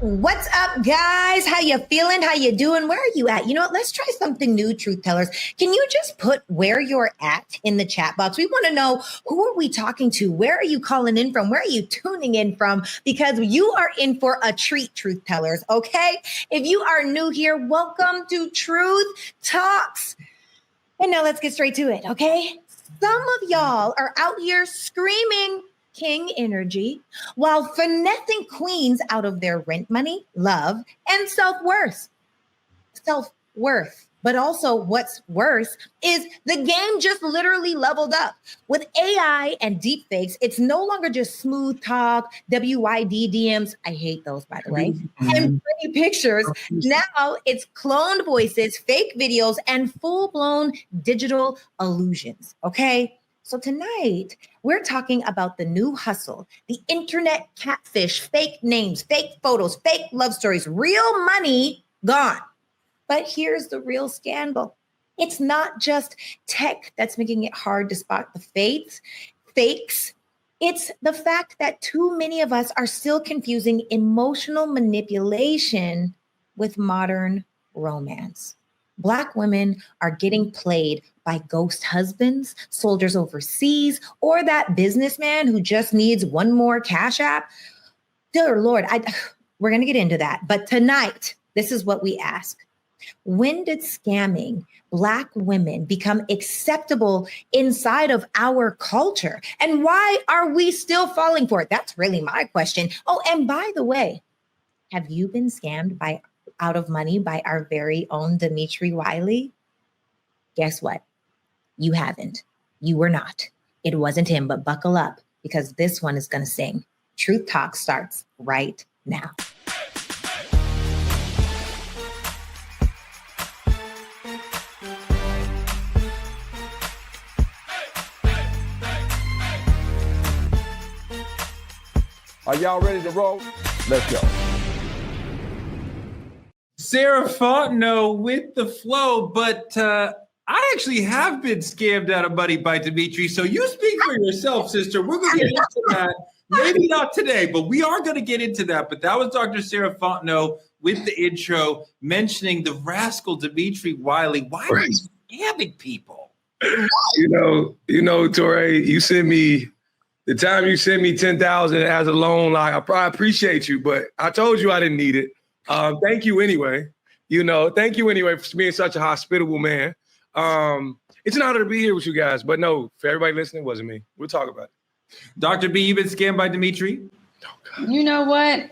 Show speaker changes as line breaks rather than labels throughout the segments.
What's up, guys? How you feeling? How you doing? Where are you at? You know what? Let's try something new, truth tellers. Can you just put where you're at in the chat box? We want to know, who are we talking to? Where are you calling in from? Where are you tuning in from? Because you are in for a treat, truth tellers, okay? If you are new here, welcome to Truth Talks. And now let's get straight to it, okay? Some of y'all are out here screaming king energy while finessing queens out of their rent money, love, and self-worth. But also what's worse is the game just literally leveled up. With AI and deepfakes, it's no longer just smooth talk, WYD DMs. I hate those, by the way. And pretty pictures. Now it's cloned voices, fake videos, and full-blown digital illusions, okay? So tonight, we're talking about the new hustle, the internet catfish, fake names, fake photos, fake love stories, real money gone. But here's the real scandal. It's not just tech that's making it hard to spot the fakes. It's the fact that too many of us are still confusing emotional manipulation with modern romance. Black women are getting played by ghost husbands, soldiers overseas, or that businessman who just needs one more cash app. Dear Lord, we're going to get into that. But tonight, this is what we ask. When did scamming Black women become acceptable inside of our culture? And why are we still falling for it? That's really my question. Oh, and by the way, have you been scammed out of money by our very own Dimitri Wiley? Guess what? You haven't. You were not. It wasn't him, but buckle up because this one is going to sing. Truth Talk starts right now.
Are y'all ready to roll? Let's go.
Sarah Fontenot with the flow, but I actually have been scammed out of money by Dimitri. So you speak for yourself, sister. We're going to get into that. Maybe not today, but we are going to get into that. But that was Dr. Sarah Fontenot with the intro mentioning the rascal Dimitri Wiley. Why are you scamming people?
You know, Torre, you sent me, the time you sent me 10,000 as a loan, like I probably appreciate you, but I told you I didn't need it. Thank you anyway. Thank you anyway for being such a hospitable man. It's an honor to be here with you guys, but no, for everybody listening, it wasn't me. We'll talk about it.
Dr. B, you've been scammed by Dimitri?
Oh, you know what?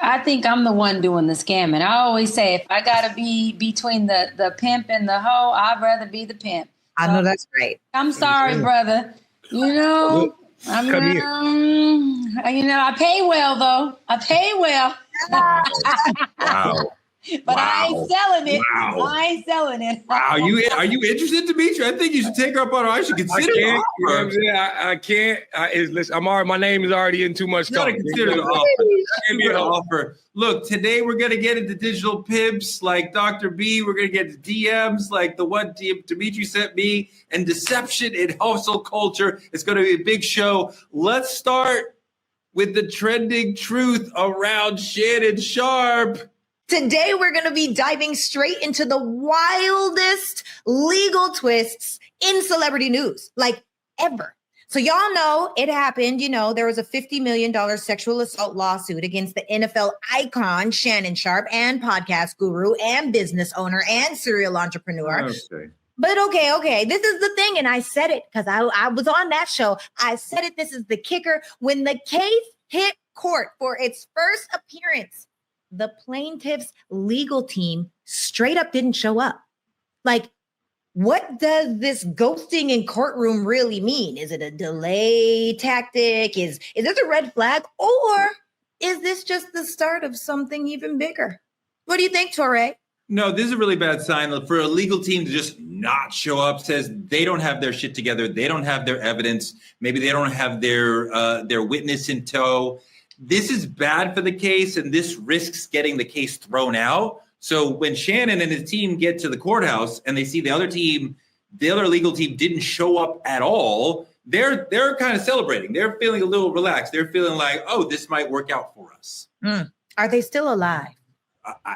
I think I'm the one doing the scamming. I always say if I got to be between the pimp and the hoe, I'd rather be the pimp.
I know that's right.
I'm sorry, brother. I pay well, though. I pay well.
Wow.
But I ain't selling it.
Wow.
I ain't selling it.
Are you interested, Dimitri? I think you should take her up on her. I should consider it.
I can't. Listen, I'm already. My name is already in too much.
You gotta consider the offer. Look, today we're gonna get into digital pimps like Dr. B. We're gonna get to DMs like the one Dimitri sent me, and deception in hustle culture. It's gonna be a big show. Let's start with the trending truth around Shannon Sharpe.
Today, we're going to be diving straight into the wildest legal twists in celebrity news, like ever. So y'all know it happened. There was a $50 million sexual assault lawsuit against the NFL icon, Shannon Sharpe, and podcast guru and business owner and serial entrepreneur.
Okay.
But okay. This is the thing. And I said it because I was on that show. I said it. This is the kicker. When the case hit court for its first appearance, the plaintiff's legal team straight up didn't show up. Like, what does this ghosting in courtroom really mean? Is it a delay tactic? Is this a red flag? Or is this just the start of something even bigger? What do you think, Torre?
No, this is a really bad sign for a legal team to just not show up. Says they don't have their shit together. They don't have their evidence. Maybe they don't have their witness in tow. This is bad for the case, and this risks getting the case thrown out. So when Shannon and his team get to the courthouse and they see the other legal team didn't show up at all, they're kind of celebrating. They're feeling a little relaxed. They're feeling like, oh, this might work out for us.
Are they still alive?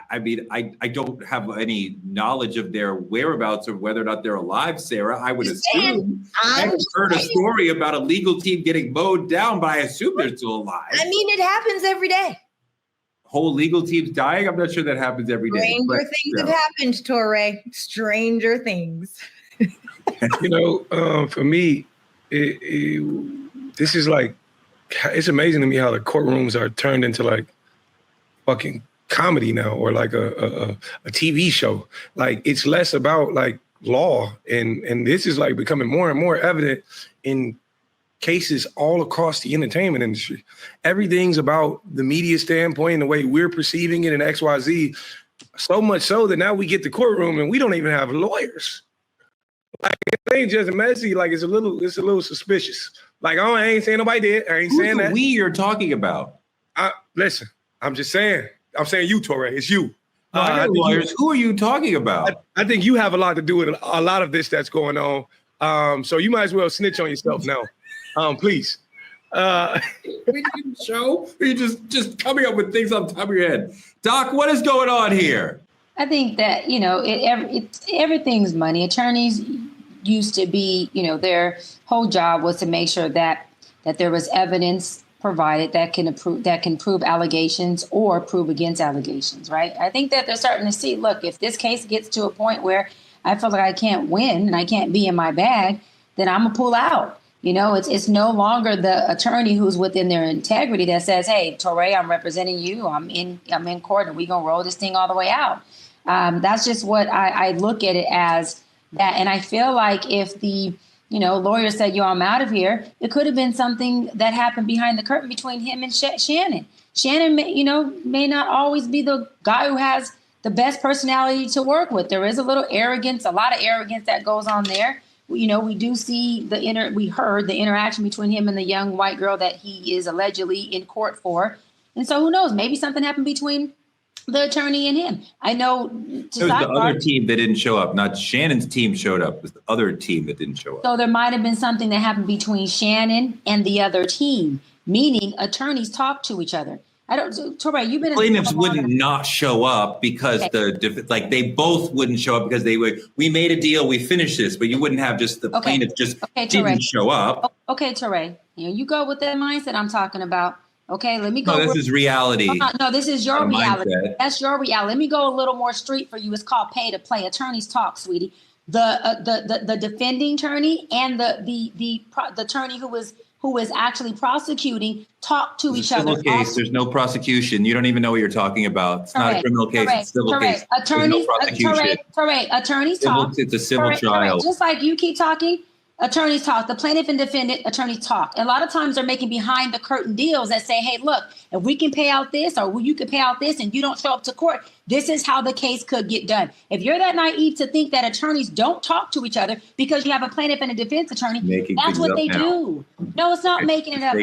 I mean, I don't have any knowledge of their whereabouts or whether or not they're alive, Sarah. I would assume. I've heard a story about a legal team getting mowed down, but I assume they're still alive.
I mean, it happens every day.
Whole legal teams dying? I'm not sure that happens every day.
Stranger things have happened, Touré. Stranger things.
For me, this is like, it's amazing to me how the courtrooms are turned into like fucking comedy now, or like a TV show. Like, it's less about like law, and this is like becoming more and more evident in cases all across the entertainment industry. Everything's about the media standpoint and the way we're perceiving it in XYZ, so much so that now we get the courtroom and we don't even have lawyers. Like, it ain't just messy. Like, it's a little suspicious. Like, I ain't saying nobody did. I ain't saying that.
We you're talking about?
Listen, I'm just saying. I'm saying you, Touré. It's you.
Lawyers. Who are you talking about?
I think you have a lot to do with a lot of this that's going on. So you might as well snitch on yourself now. Please.
We didn't show. You're just coming up with things on top of your head. Doc, what is going on here?
I think that, everything's money. Attorneys used to be, their whole job was to make sure that there was evidence provided that can prove allegations or prove against allegations, right? I think that they're starting to see, look, if this case gets to a point where I feel like I can't win and I can't be in my bag, then I'm gonna pull out. It's no longer the attorney who's within their integrity that says, hey, Touré, I'm representing you. I'm in court and we're gonna roll this thing all the way out. That's just what I look at it as that. And I feel like if the lawyer said, I'm out of here, it could have been something that happened behind the curtain between him and Shannon. Shannon, may not always be the guy who has the best personality to work with. There is a lot of arrogance that goes on there. We do see we heard the interaction between him and the young white girl that he is allegedly in court for. And so who knows, maybe something happened between the attorney and him. I know. It was
the other team that didn't show up. Not Shannon's team showed up. It was the other team that didn't show up.
So there might have been something that happened between Shannon and the other team, meaning attorneys talk to each other. Touré, you've been.
Plaintiffs wouldn't not show up because they both wouldn't show up because we made a deal, we finished this, but you wouldn't have just the plaintiff didn't show up.
Okay, Touré, you go with that mindset I'm talking about. Okay, let me go.
No, this is reality.
No, this is your reality.
Mindset.
That's your reality. Let me go a little more street for you. It's called pay to play. Attorneys talk, sweetie. The defending attorney and the attorney who is actually prosecuting talk to each other.
Civil case. There's no prosecution. You don't even know what you're talking about. It's not a criminal case. It's a civil case.
Attorneys, attorneys talk.
It's a civil trial.
Just like you keep talking. Attorneys talk. The plaintiff and defendant attorneys talk. A lot of times they're making behind the curtain deals that say, hey, look, if we can pay out this or you can pay out this and you don't show up to court, this is how the case could get done. If you're that naive to think that attorneys don't talk to each other because you have a plaintiff and a defense attorney, that's what they do. No, it's not making it up.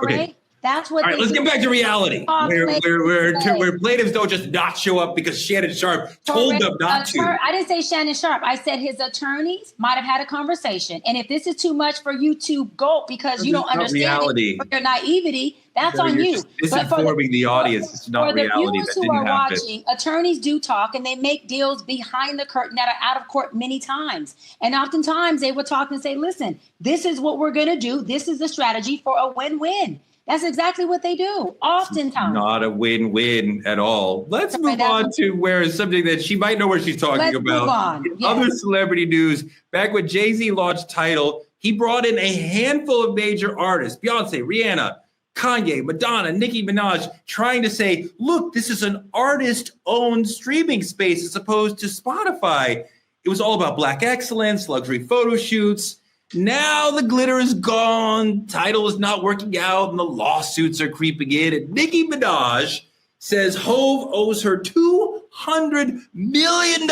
Okay.
That's what.
All right, let's get back to reality. Where plaintiffs don't just not show up because Shannon Sharp told them not to.
I didn't say Shannon Sharp. I said his attorneys might have had a conversation. And if this is too much for you to gulp because you don't understand reality. It, your naivety, that's on you.
Misinforming the audience. It's not reality.
For the viewers who are watching, attorneys do talk and they make deals behind the curtain that are out of court many times. And oftentimes they will talk and say, listen, this is what we're going to do. This is the strategy for a win-win. That's exactly what they do, oftentimes.
Not a win-win at all. Let's move on to where something that she might know what she's talking about. Other celebrity news, back when Jay-Z launched Tidal, he brought in a handful of major artists, Beyonce, Rihanna, Kanye, Madonna, Nicki Minaj, trying to say, look, this is an artist-owned streaming space as opposed to Spotify. It was all about Black excellence, luxury photo shoots. Now the glitter is gone, Tidal is not working out, and the lawsuits are creeping in. And Nicki Minaj says Hove owes her $200 million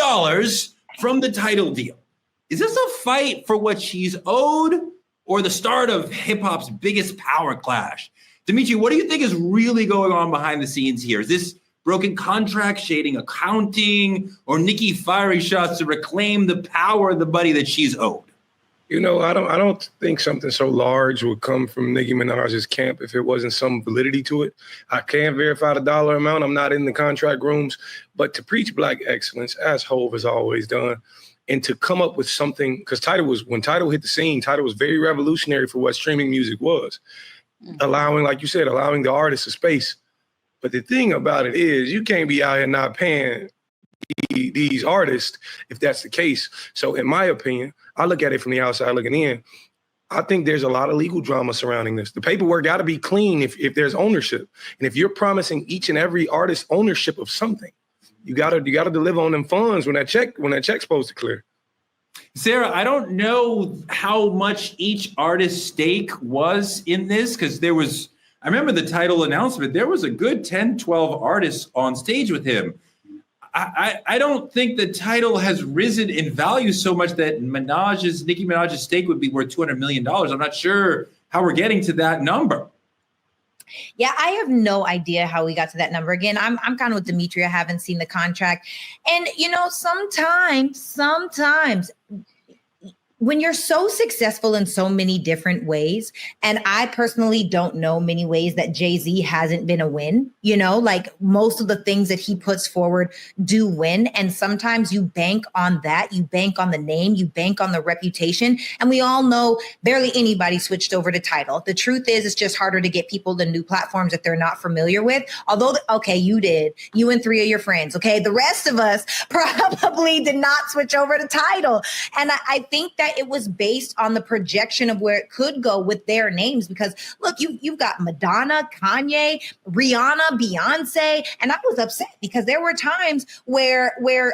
from the Tidal deal. Is this a fight for what she's owed or the start of hip-hop's biggest power clash? Dimitri, what do you think is really going on behind the scenes here? Is this broken contract, shading accounting, or Nicki firing shots to reclaim the power of the money that she's owed?
I don't think something so large would come from Nicki Minaj's camp if it wasn't some validity to it. I can't verify the dollar amount. I'm not in the contract rooms, but to preach Black excellence, as Hove has always done, and to come up with something, because when Tidal hit the scene, Tidal was very revolutionary for what streaming music was, allowing, like you said, allowing the artist a space. But the thing about it is, you can't be out here not paying these artists if that's the case. So in my opinion, I look at it from the outside looking in. I think there's a lot of legal drama surrounding this. The paperwork got to be clean if there's ownership. And if you're promising each and every artist ownership of something, you gotta deliver on them funds when that check's supposed to clear.
Sarah, I don't know how much each artist's stake was in this, because I remember the Tidal announcement, there was a good 10, 12 artists on stage with him. I don't think the Tidal has risen in value so much that Nicki Minaj's stake would be worth $200 million. I'm not sure how we're getting to that number.
Yeah, I have no idea how we got to that number. Again, I'm kind of with Dimitri. I haven't seen the contract. And, sometimes when you're so successful in so many different ways, and I personally don't know many ways that Jay-Z hasn't been a win, like most of the things that he puts forward do win. And sometimes you bank on that, you bank on the name, you bank on the reputation. And we all know barely anybody switched over to Tidal. The truth is, it's just harder to get people to new platforms that they're not familiar with. Although, okay, you did, you and 3 of your friends. Okay. The rest of us probably did not switch over to Tidal. And I think that it was based on the projection of where it could go with their names, because look, you've got Madonna, Kanye, Rihanna, Beyonce, and I was upset because there were times where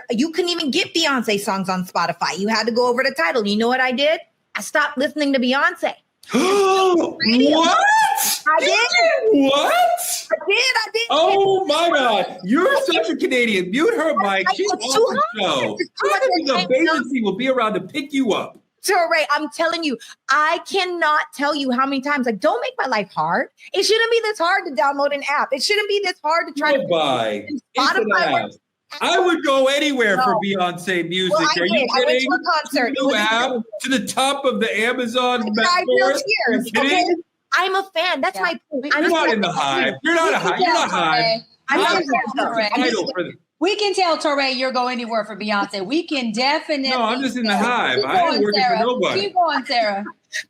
you couldn't even get Beyonce songs on Spotify. You had to go over to Tidal. You know what I did? I stopped listening to Beyonce.
What?
I did.
What?
I did.
Oh my God. You're such a Canadian. Mute her mic. She's on the show. The agency will be around to pick you up.
Touré, I'm telling you, I cannot tell you how many times, don't make my life hard. It shouldn't be this hard to download an app. It shouldn't be this hard to try
to Spotify. I would go anywhere for Beyonce music.
Well,
Are you kidding?
I went to a concert.
New app to the top of the Amazon.
Years, okay? I'm a fan. That's my point.
You're not in the hive. You're not a hive. You're not hive.
We can tell Touré you're going anywhere for Beyonce. We can definitely.
No, I'm just in the hive. I ain't working for nobody.
Keep going, Sarah.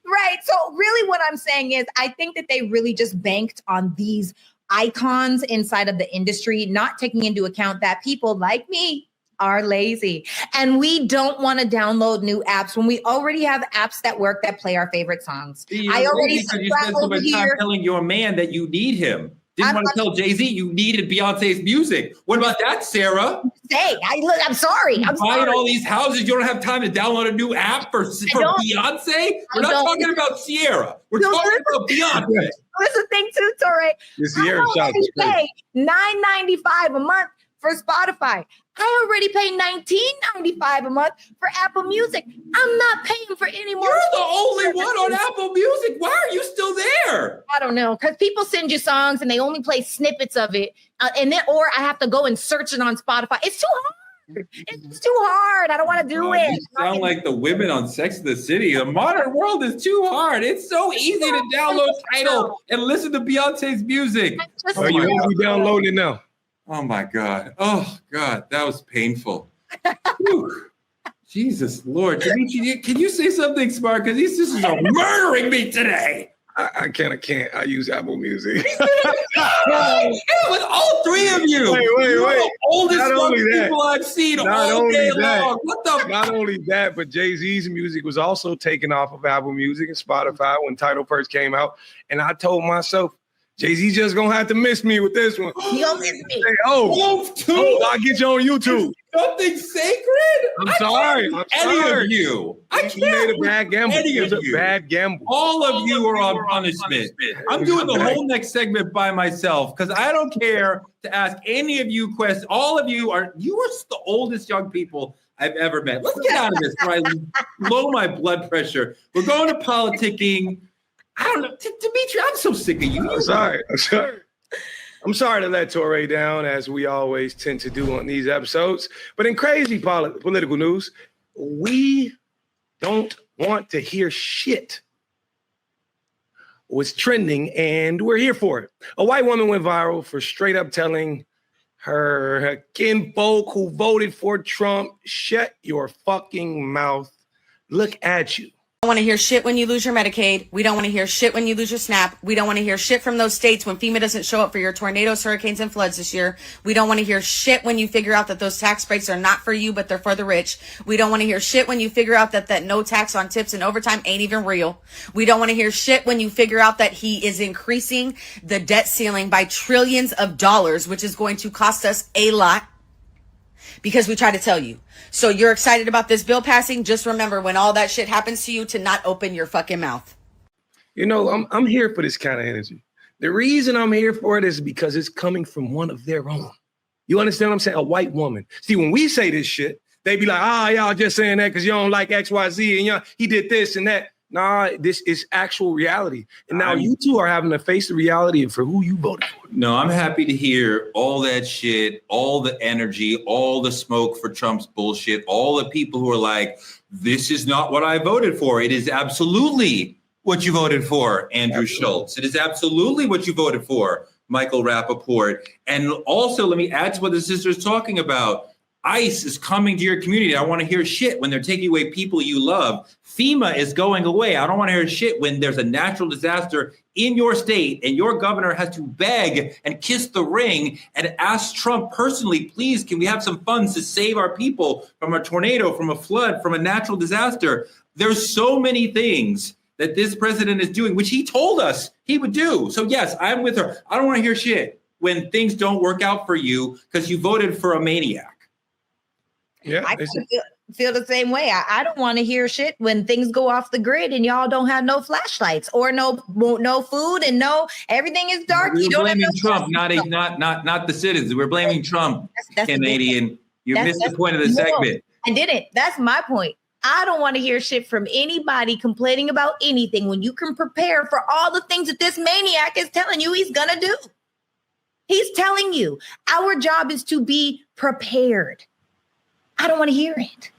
Right. So really what I'm saying is I think that they really just banked on these icons inside of the industry, not taking into account that people like me are lazy and we don't want to download new apps when we already have apps that work that play our favorite songs. I already
spent so much time telling your man that you need him. Didn't want to tell Jay-Z you needed Beyonce's music. What about that, Sarah?
I'm sorry. I'm
buying
sorry.
all these houses. You don't have time to download a new app for Beyonce? We're not talking about Sierra. We're talking about Beyonce.
That's the thing too, Touré.
The Sierra shot is
pay $9.95 a month for Spotify. I already pay $19.95 a month for Apple Music. I'm not paying for any more.
You're the only one on Apple Music. Why are you still there?
I don't know, because people send you songs and they only play snippets of it, or I have to go and search it on Spotify. It's too hard. It's too hard. I don't want to do it.
You sound like the women on Sex and the City. The modern world is too hard. It's so easy to download Tidal and listen to Beyonce's music.
Are you downloading it now?
Oh my God. Oh God, that was painful. Jesus Lord. Dimitri, can you say something smart? Because these sisters are murdering me today.
I can't. I use Apple Music.
With all three of you.
Wait.
The oldest people I've seen all day long. What the?
Not only that, but Jay-Z's music was also taken off of Apple Music and Spotify when Tidal first came out. And I told myself, Jay-Z just gonna have to miss me with this one.
He gonna miss me.
Say, I'll get you on YouTube.
Something sacred?
I'm sorry.
Any of you. I can't.
You made a bad gamble.
It was
a bad gamble.
All of you are on punishment. I'm doing the whole next segment by myself because I don't care to ask any of you questions. All of you are the oldest young people I've ever met. Let's get out of this before I low my blood pressure. We're going to politicking. I don't know. Dimitri, I'm so sick of you.
I'm sorry to let Touré down, as we always tend to do on these episodes. But in crazy political news, we don't want to hear shit was trending, and we're here for it. A white woman went viral for straight up telling her kinfolk who voted for Trump, shut your fucking mouth. Look at you.
We don't want to hear shit when you lose your Medicaid. We don't want to hear shit when you lose your SNAP. We don't want to hear shit from those states when FEMA doesn't show up for your tornadoes, hurricanes, and floods this year. We don't want to hear shit when you figure out that those tax breaks are not for you, but they're for the rich. We don't want to hear shit when you figure out that no tax on tips and overtime ain't even real. We don't want to hear shit when you figure out that he is increasing the debt ceiling by trillions of dollars, which is going to cost us a lot, because we try to tell you. So you're excited about this bill passing? Just remember, when all that shit happens to you, to not open your fucking mouth.
You know, I'm here for this kind of energy. The reason I'm here for it is because it's coming from one of their own. You understand what I'm saying? A white woman. See, when we say this shit, they be like, y'all just saying that because you don't like XYZ and he did this and that. Nah, this is actual reality. And now you two are having to face the reality for who you voted for.
No, I'm happy to hear all that shit, all the energy, all the smoke for Trump's bullshit, all the people who are like, this is not what I voted for. It is absolutely what you voted for, Andrew Schultz. It is absolutely what you voted for, Michael Rappaport. And also, let me add to what the sister's talking about. ICE is coming to your community. I want to hear shit when they're taking away people you love. FEMA is going away. I don't want to hear shit when there's a natural disaster in your state and your governor has to beg and kiss the ring and ask Trump personally, please, can we have some funds to save our people from a tornado, from a flood, from a natural disaster? There's so many things that this president is doing, which he told us he would do. So yes, I'm with her. I don't want to hear shit when things don't work out for you because you voted for a maniac.
Yeah,
I feel the same way. I don't want to hear shit when things go off the grid and y'all don't have no flashlights or no food and everything is dark.
We're blaming Trump, not the citizens. We're blaming Trump, that's Canadian. You missed the point of the segment.
I didn't. That's my point. I don't want to hear shit from anybody complaining about anything when you can prepare for all the things that this maniac is telling you he's gonna do. He's telling you our job is to be prepared. I don't want to hear it.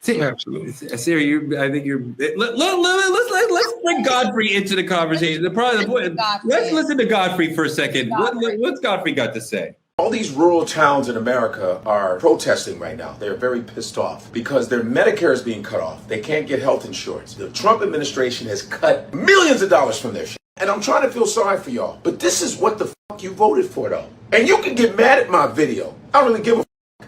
Absolutely, Sarah. I think you're. Let's bring Godfrey into the conversation. Let's listen to Godfrey for a second. What's Godfrey got to say?
All these rural towns in America are protesting right now. They're very pissed off because their Medicare is being cut off. They can't get health insurance. The Trump administration has cut millions of dollars from their shit. And I'm trying to feel sorry for y'all. But this is what the fuck you voted for, though. And you can get mad at my video. I don't really give a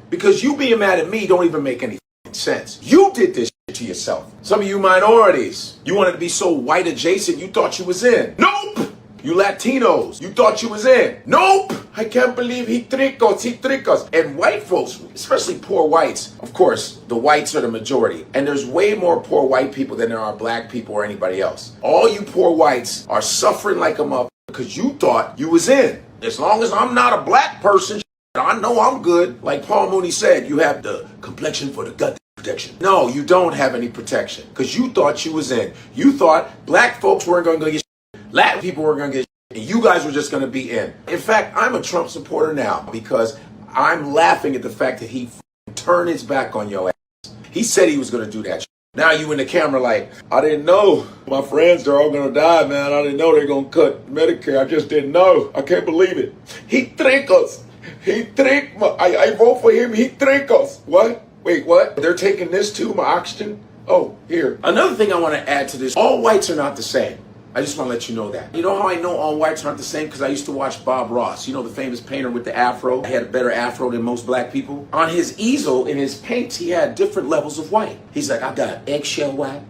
because you being mad at me don't even make any sense. You did this shit to yourself. Some of you minorities, you wanted to be so white adjacent, you thought you was in. Nope! You Latinos, you thought you was in. Nope! I can't believe he tricked us. And white folks, especially poor whites, of course, the whites are the majority. And there's way more poor white people than there are black people or anybody else. All you poor whites are suffering like a motherfucker because you thought you was in. As long as I'm not a black person, I know I'm good. Like Paul Mooney said, you have the complexion for the gut protection. No, you don't have any protection because you thought you was in. You thought black folks weren't going to get shit. Latin people were going to get shit. And you guys were just going to be in. In fact, I'm a Trump supporter now because I'm laughing at the fact that he turned his back on your ass. He said he was going to do that shit. Now you in the camera like, I didn't know. My friends, they're all going to die, man. I didn't know they're going to cut Medicare. I just didn't know. I can't believe it. He tricked us. He tricked I vote for him. He tricked us. What? Wait, what? They're taking this too, my oxygen? Oh, here. Another thing I want to add to this. All whites are not the same. I just want to let you know that. You know how I know all whites aren't the same? Because I used to watch Bob Ross. You know, the famous painter with the afro. He had a better afro than most black people. On his easel, in his paints, he had different levels of white. He's like, I got eggshell white.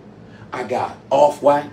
I got off-white.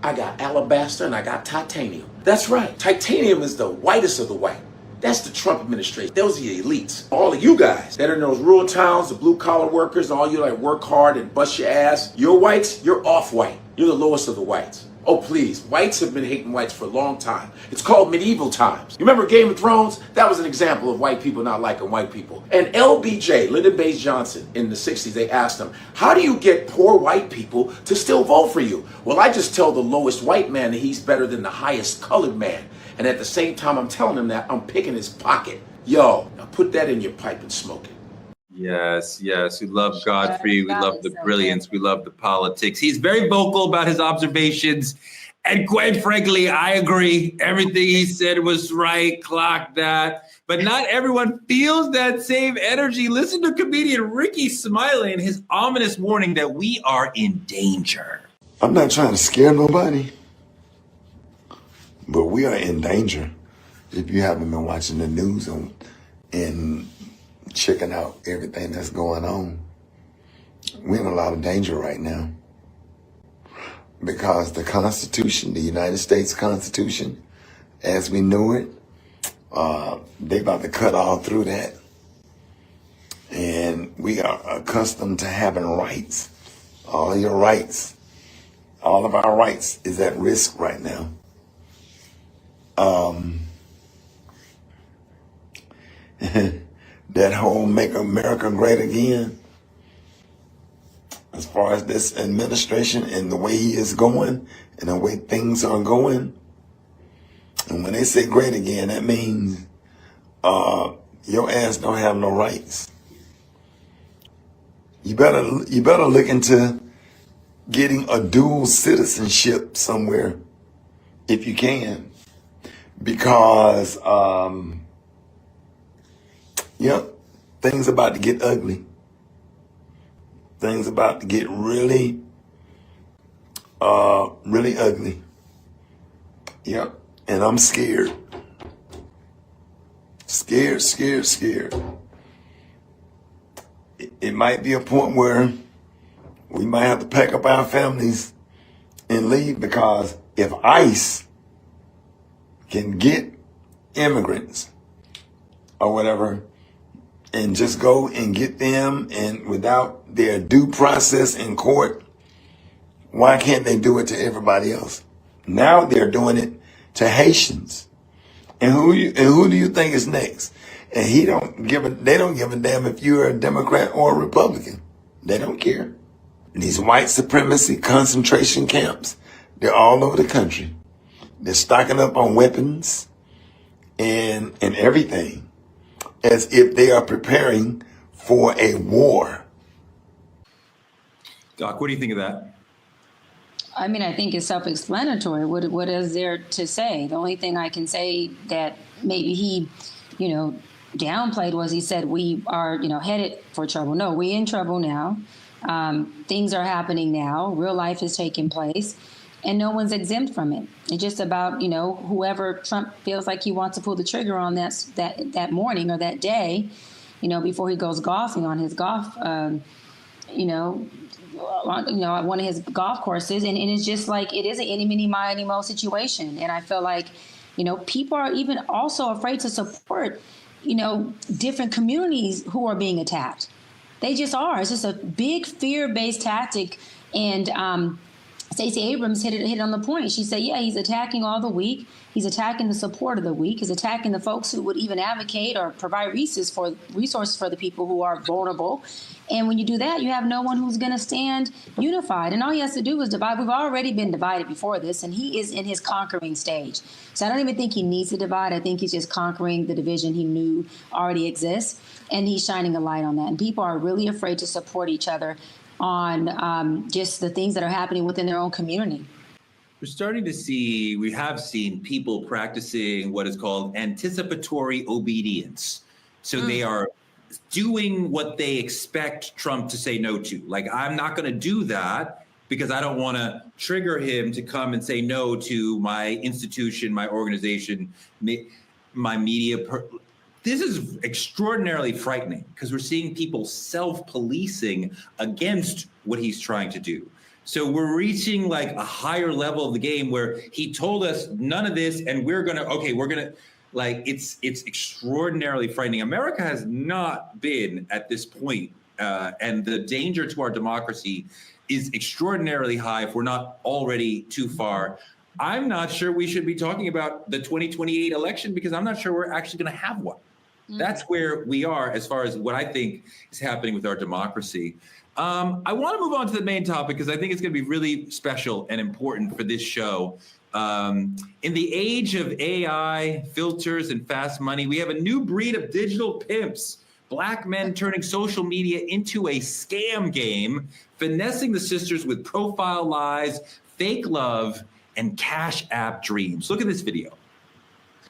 I got alabaster. And I got titanium. That's right. Titanium is the whitest of the white. That's the Trump administration. Those are the elites. All of you guys that are in those rural towns, the blue-collar workers, all you that work hard and bust your ass, you're whites, you're off-white. You're the lowest of the whites. Oh, please. Whites have been hating whites for a long time. It's called medieval times. You remember Game of Thrones? That was an example of white people not liking white people. And LBJ, Lyndon Baines Johnson, in the 60s, they asked him, how do you get poor white people to still vote for you? Well, I just tell the lowest white man that he's better than the highest colored man. And at the same time I'm telling him that, I'm picking his pocket. Yo, now put that in your pipe and smoke it.
Yes, yes. We love Godfrey. We love the
So
brilliance.
good.
We love the politics. He's very vocal about his observations. And quite frankly, I agree. Everything he said was right. Clock that. But not everyone feels that same energy. Listen to comedian Rickey Smiley and his ominous warning that we are in danger.
I'm not trying to scare nobody, but we are in danger. If you haven't been watching the news and checking out everything that's going on, we're in a lot of danger right now. Because the Constitution, the United States Constitution, as we know it, they about to cut all through that. And we are accustomed to having rights. All your rights, all of our rights is at risk right now. That whole Make America Great Again, as far as this administration and the way he is going and the way things are going. And when they say great again, that means your ass don't have no rights. You better look into getting a dual citizenship somewhere if you can, because things about to get ugly. Things about to get really ugly. Yep. And I'm scared. Scared. It might be a point where we might have to pack up our families and leave, because if ICE can get immigrants or whatever and just go and get them and without their due process in court, why can't they do it to everybody else? Now they're doing it to Haitians. And who do you think is next? And they don't give a damn if you're a Democrat or a Republican. They don't care. These white supremacy concentration camps, they're all over the country. They're stocking up on weapons and everything, as if they are preparing for a war.
Doc, what do you think of that?
I mean, I think it's self-explanatory. What is there to say? The only thing I can say that maybe he, downplayed was he said we are, headed for trouble. No, we're in trouble now. Things are happening now. Real life is taking place, and no one's exempt from it. It's just about, whoever Trump feels like he wants to pull the trigger on that morning or that day, before he goes golfing on his golf, one of his golf courses. And it's just like, it is an any, mini, miny, mo situation. And I feel like, people are even also afraid to support, different communities who are being attacked. They just are. It's just a big fear-based tactic. And Stacey Abrams hit it on the point. She said, yeah, he's attacking all the weak. He's attacking the support of the weak. He's attacking the folks who would even advocate or provide resources for the people who are vulnerable. And when you do that, you have no one who's going to stand unified. And all he has to do is divide. We've already been divided before this, and he is in his conquering stage. So I don't even think he needs to divide. I think he's just conquering the division he knew already exists, and he's shining a light on that. And people are really afraid to support each other on just the things that are happening within their own community.
We have seen people practicing what is called anticipatory obedience. So they are doing what they expect Trump to say no to. Like, I'm not going to do that because I don't want to trigger him to come and say no to my institution, my organization, my media. This is extraordinarily frightening because we're seeing people self-policing against what he's trying to do. So we're reaching like a higher level of the game where he told us none of this, and we're going to, like, it's extraordinarily frightening. America has not been at this point, and the danger to our democracy is extraordinarily high if we're not already too far. I'm not sure we should be talking about the 2028 election because I'm not sure we're actually going to have one. That's where we are as far as what I think is happening with our democracy. I want to move on to the main topic because I think it's going to be really special and important for this show. In the age of AI, filters, and fast money, we have a new breed of digital pimps Black men turning social media into a scam game, finessing the sisters with profile lies, fake love, and cash app dreams. Look at this video.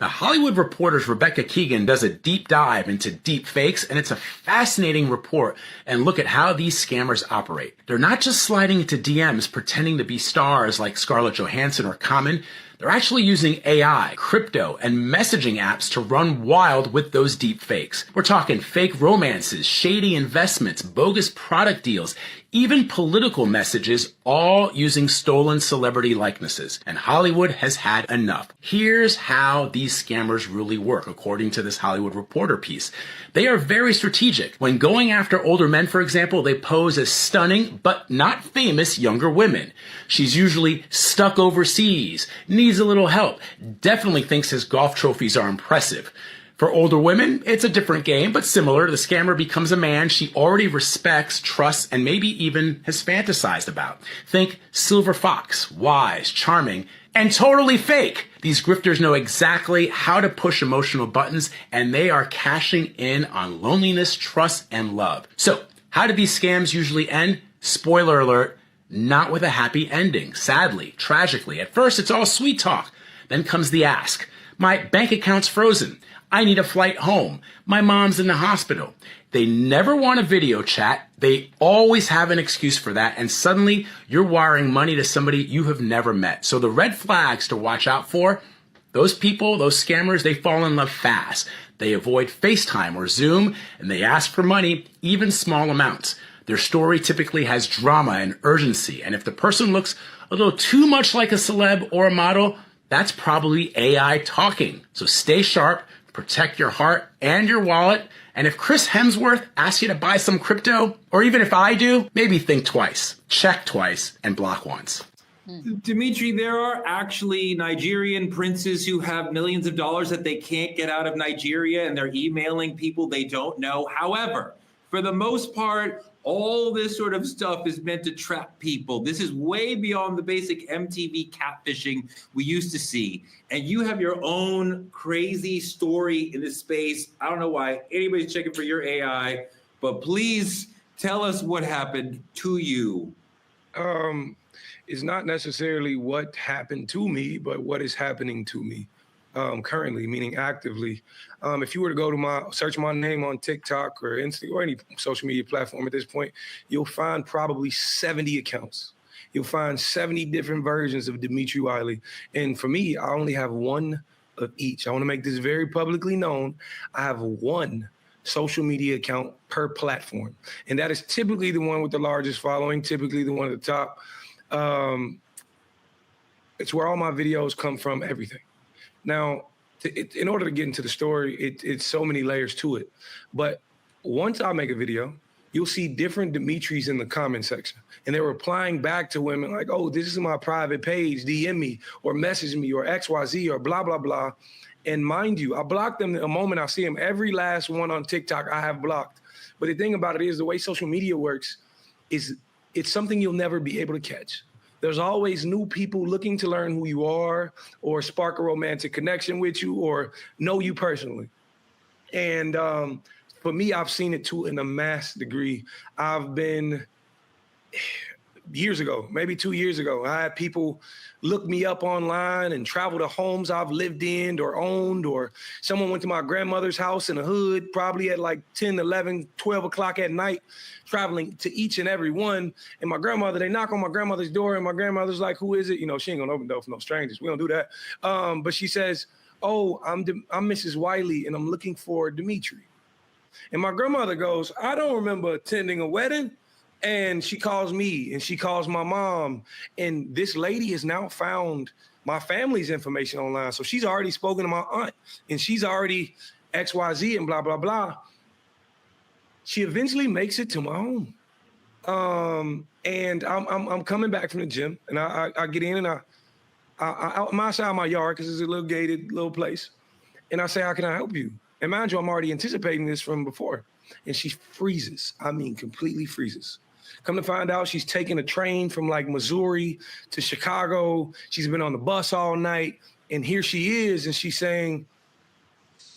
Now, Hollywood Reporter's Rebecca Keegan does a deep dive into deep fakes, and it's a fascinating report. And look at how these scammers operate. They're not just sliding into DMs pretending to be stars like Scarlett Johansson or Common. They're actually using AI, crypto, and messaging apps to run wild with those deep fakes. We're talking fake romances, shady investments, bogus product deals, even political messages, all using stolen celebrity likenesses. And Hollywood has had enough. Here's how these scammers really work, according to this Hollywood Reporter piece. They are very strategic. When going after older men, for example, they pose as stunning but not famous younger women. She's usually stuck overseas, needs a little help, definitely thinks his golf trophies are impressive. For older women, it's a different game, but similar. The scammer becomes a man she already respects, trusts, and maybe even has fantasized about. Think silver fox, wise, charming, and totally fake. These grifters know exactly how to push emotional buttons, and they are cashing in on loneliness, trust, and love. So, how do these scams usually end? Spoiler alert, not with a happy ending. Sadly, tragically. At first, it's all sweet talk. Then comes the ask. My bank account's frozen. I need a flight home. My mom's in the hospital. They never want a video chat. They always have an excuse for that. And suddenly you're wiring money to somebody you have never met. So the red flags to watch out for, those people, those scammers, they fall in love fast. They avoid FaceTime or Zoom, and they ask for money, even small amounts. Their story typically has drama and urgency. And if the person looks a little too much like a celeb or a model, that's probably AI talking. So stay sharp. Protect your heart and your wallet. And if Chris Hemsworth asks you to buy some crypto, or even if I do, maybe think twice, check twice, and block once.
Dimitri, there are actually Nigerian princes who have millions of dollars that they can't get out of Nigeria, and they're emailing people they don't know. However, for the most part, all this sort of stuff is meant to trap people. This is way beyond the basic MTV catfishing we used to see. And you have your own crazy story in this space. I don't know why anybody's checking for your AI, but please tell us what happened to you.
It's not necessarily what happened to me, but what is happening to me currently, meaning actively. If you were to go to search my name on TikTok or Instagram or any social media platform at this point, you'll find probably 70 accounts. You'll find 70 different versions of Dimitri Wiley. And for me, I only have one of each. I want to make this very publicly known. I have one social media account per platform. And that is typically the one with the largest following, typically the one at the top. It's where all my videos come from, everything. Now, in order to get into the story, it's so many layers to it. But once I make a video, you'll see different Dimitris in the comment section. And they're replying back to women like, oh, this is my private page, DM me or message me or XYZ or blah, blah, blah. And mind you, I block them the moment I see them. Every last one on TikTok I have blocked. But the thing about it is the way social media works is it's something you'll never be able to catch. There's always new people looking to learn who you are or spark a romantic connection with you or know you personally. And for me, I've seen it to an amass degree. I've been years ago, maybe 2 years ago, I had people look me up online and travel to homes I've lived in or owned, or someone went to my grandmother's house in the hood, probably at like 10, 11, 12 o'clock at night, traveling to each and every one. And my grandmother, they knock on my grandmother's door and my grandmother's like, who is it? You know, she ain't gonna open the door for no strangers. We don't do that. But she says, oh, I'm Mrs. Wiley and I'm looking for Dimitri. And my grandmother goes, I don't remember attending a wedding. And she calls me and she calls my mom. And this lady has now found my family's information online. So she's already spoken to my aunt and she's already XYZ and blah, blah, blah. She eventually makes it to my home. And I'm coming back from the gym and I get in and I'm outside my yard because it's a little gated little place. And I say, how can I help you? And mind you, I'm already anticipating this from before. And she freezes. I mean, completely freezes. Come to find out, she's taking a train from like Missouri to Chicago. She's been on the bus all night. And here she is. And she's saying,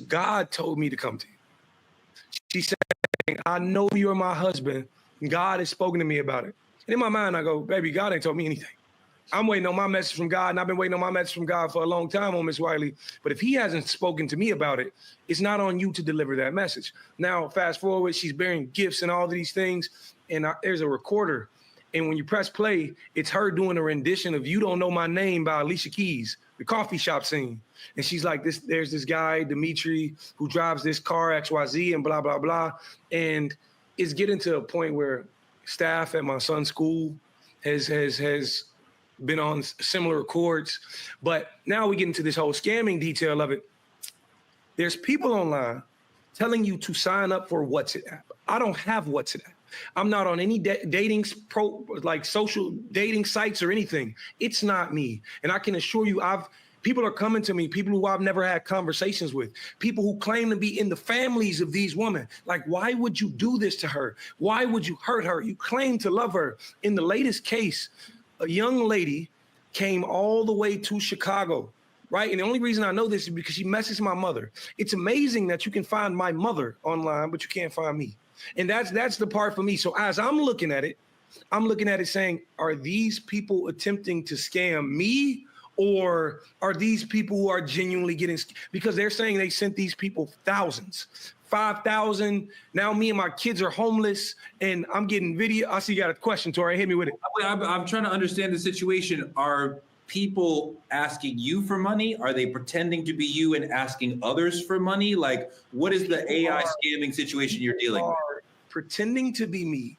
God told me to come to you. She said, I know you're my husband. God has spoken to me about it. And in my mind, I go, baby, God ain't told me anything. I'm waiting on my message from God, and I've been waiting on my message from God for a long time on Miss Wiley. But if he hasn't spoken to me about it, it's not on you to deliver that message. Now, fast forward, she's bearing gifts and all of these things, and there's a recorder. And when you press play, it's her doing a rendition of You Don't Know My Name by Alicia Keys, the coffee shop scene. And she's like, there's this guy, Dimitri, who drives this car, XYZ, and blah, blah, blah. And it's getting to a point where staff at my son's school has been on similar records. But now we get into this whole scamming detail of it. There's people online telling you to sign up for WhatsApp. I don't have WhatsApp. I'm not on any social dating sites or anything. It's not me. And I can assure you, people are coming to me, people who I've never had conversations with, people who claim to be in the families of these women. Like, why would you do this to her? Why would you hurt her? You claim to love her. In the latest case, a young lady came all the way to Chicago, right? And the only reason I know this is because she messaged my mother. It's amazing that you can find my mother online, but you can't find me. And that's the part for me. So as I'm looking at it saying, are these people attempting to scam me? Or are these people who are genuinely getting, because they're saying they sent these people thousands, 5,000. Now me and my kids are homeless and I'm getting video. I see you got a question, Tori. Hit me with it.
I'm trying to understand the situation. Are people asking you for money? Are they pretending to be you and asking others for money? Like, what is the AI scamming situation you're dealing with?
Pretending to be me.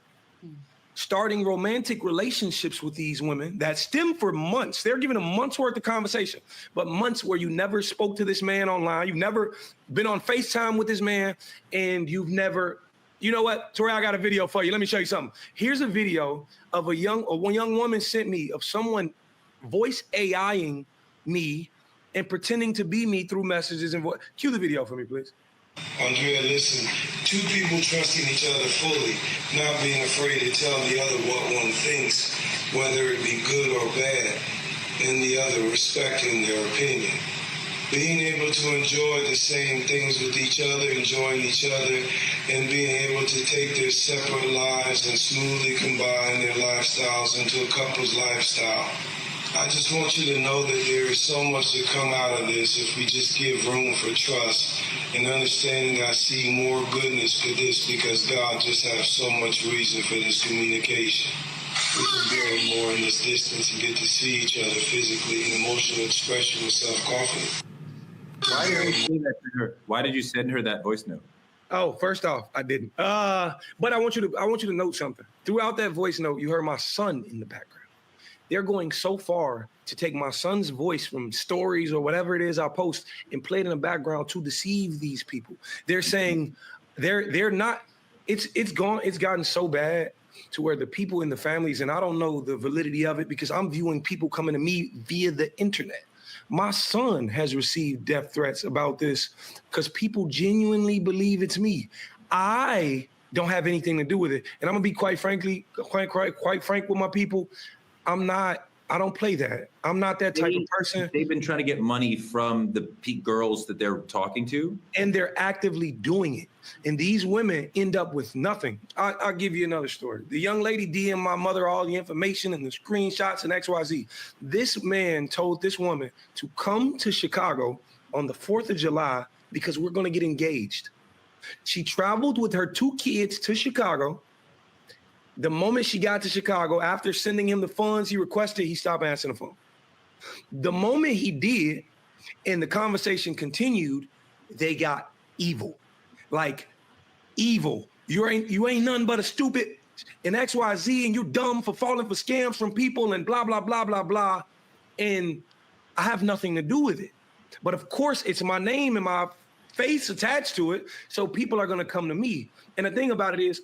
Starting romantic relationships with these women that stem for months. They're giving a month's worth of conversation, but months where you never spoke to this man online. You've never been on FaceTime with this man, and you've never, you know what, Tori, I got a video for you. Let me show you something. Here's a video of one young woman sent me of someone voice AIing me and pretending to be me through messages and cue the video for me, please.
Andrea, listen, two people trusting each other fully, not being afraid to tell the other what one thinks, whether it be good or bad, and the other respecting their opinion. Being able to enjoy the same things with each other, enjoying each other, and being able to take their separate lives and smoothly combine their lifestyles into a couple's lifestyle. I just want you to know that there is so much to come out of this if we just give room for trust and understanding. I see more goodness for this because God just has so much reason for this communication. We can bear more in this distance and get to see each other physically and emotional expression with self-confidence.
Why did you say that to her? Why did you send her that voice note?
Oh, first off, I didn't. But I want you to note something. Throughout that voice note, you heard my son in the background. They're going so far to take my son's voice from stories or whatever it is I post and play it in the background to deceive these people. They're saying they're not. It's gotten so bad to where the people in the families, and I don't know the validity of it because I'm viewing people coming to me via the internet. My son has received death threats about this because people genuinely believe it's me. I don't have anything to do with it. And I'm gonna be quite frank with my people. I don't play that. I'm not that type of person.
They've been trying to get money from the girls that they're talking to.
And they're actively doing it. And these women end up with nothing. I'll give you another story. The young lady DM'd my mother all the information and the screenshots and XYZ. This man told this woman to come to Chicago on the 4th of July because we're going to get engaged. She traveled with her 2 kids to Chicago. The moment she got to Chicago, after sending him the funds he requested, he stopped answering the phone. The moment he did, and the conversation continued, they got evil. Like, evil. You ain't nothing but a stupid and XYZ, and you're dumb for falling for scams from people and blah, blah, blah, blah, blah. And I have nothing to do with it. But of course, it's my name and my face attached to it, so people are going to come to me. And the thing about it is,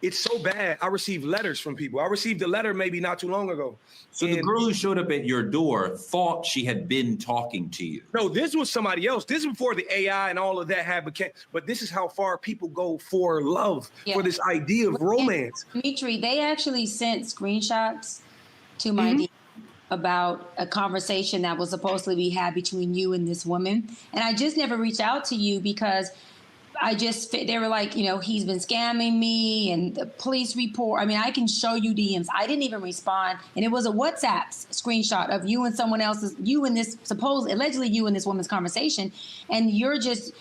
it's so bad. I received letters from people. I received a letter maybe not too long ago.
So the girl who showed up at your door thought she had been talking to you.
No, this was somebody else. This is before the AI and all of that had become. But this is how far people go for love, for this idea of romance.
Dimitri, they actually sent screenshots to my DM about a conversation that was supposedly be had between you and this woman. And I just never reached out to you because they were like, he's been scamming me and the police report. I mean, I can show you DMs. I didn't even respond. And it was a WhatsApp screenshot of you and someone else's, allegedly you in this woman's conversation. And you're just